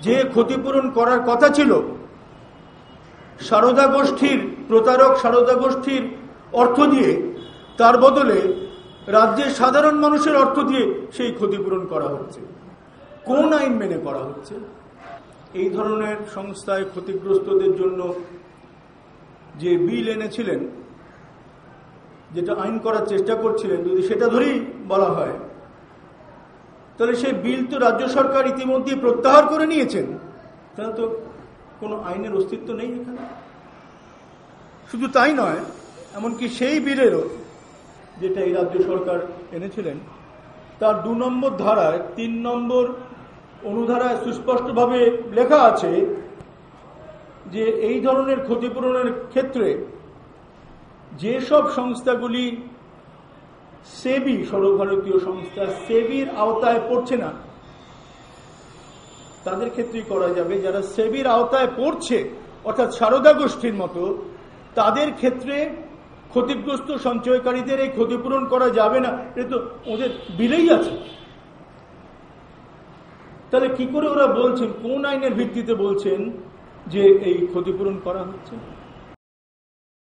যে ক্ষতিপূরণ করার কথা ছিল সারদা গোষ্ঠীর প্রতারক সারদা গোষ্ঠীর অর্থ দিয়ে, তার বদলে রাজ্যের সাধারণ মানুষের অর্থ দিয়ে সেই ক্ষতিপূরণ করা হচ্ছে। কোন আইন মেনে করা হচ্ছে? এই ধরনের সংস্থায় ক্ষতিগ্রস্তদের জন্য যে বিল এনেছিলেন, যেটা আইন করার চেষ্টা করছিলেন, যদি সেটা ধরেই বলা হয়, তাহলে সেই বিল তো রাজ্য সরকার ইতিমধ্যে প্রত্যাহার করে নিয়েছেন। তাহলে তো কোনো আইনের অস্তিত্ব নেই এখানে। শুধু তাই নয়, এমনকি সেই বিলেরও, যেটা এই রাজ্য সরকার এনেছিলেন, তার 2 নম্বর ধারায় 3 নম্বর অনুধারায় সুস্পষ্টভাবে লেখা আছে যে এই ধরনের ক্ষতিপূরণের ক্ষেত্রে যেসব সংস্থাগুলি সেবি, সর্বভারতীয় সংস্থা সেবির আওতায় পড়ছে না, তাদের ক্ষেত্রেই করা যাবে। যারা সেবির আওতায় পড়ছে, অর্থাৎ সারদা গোষ্ঠীর মতো, তাদের ক্ষেত্রে ক্ষতিগ্রস্ত সঞ্চয়কারীদের এই ক্ষতিপূরণ করা যাবে না। এটা তো ওদের বিলেই আছে। তাহলে কি করে ওরা বলছেন, কোন আইনের ভিত্তিতে বলছেন যে এই ক্ষতিপূরণ করা হচ্ছে?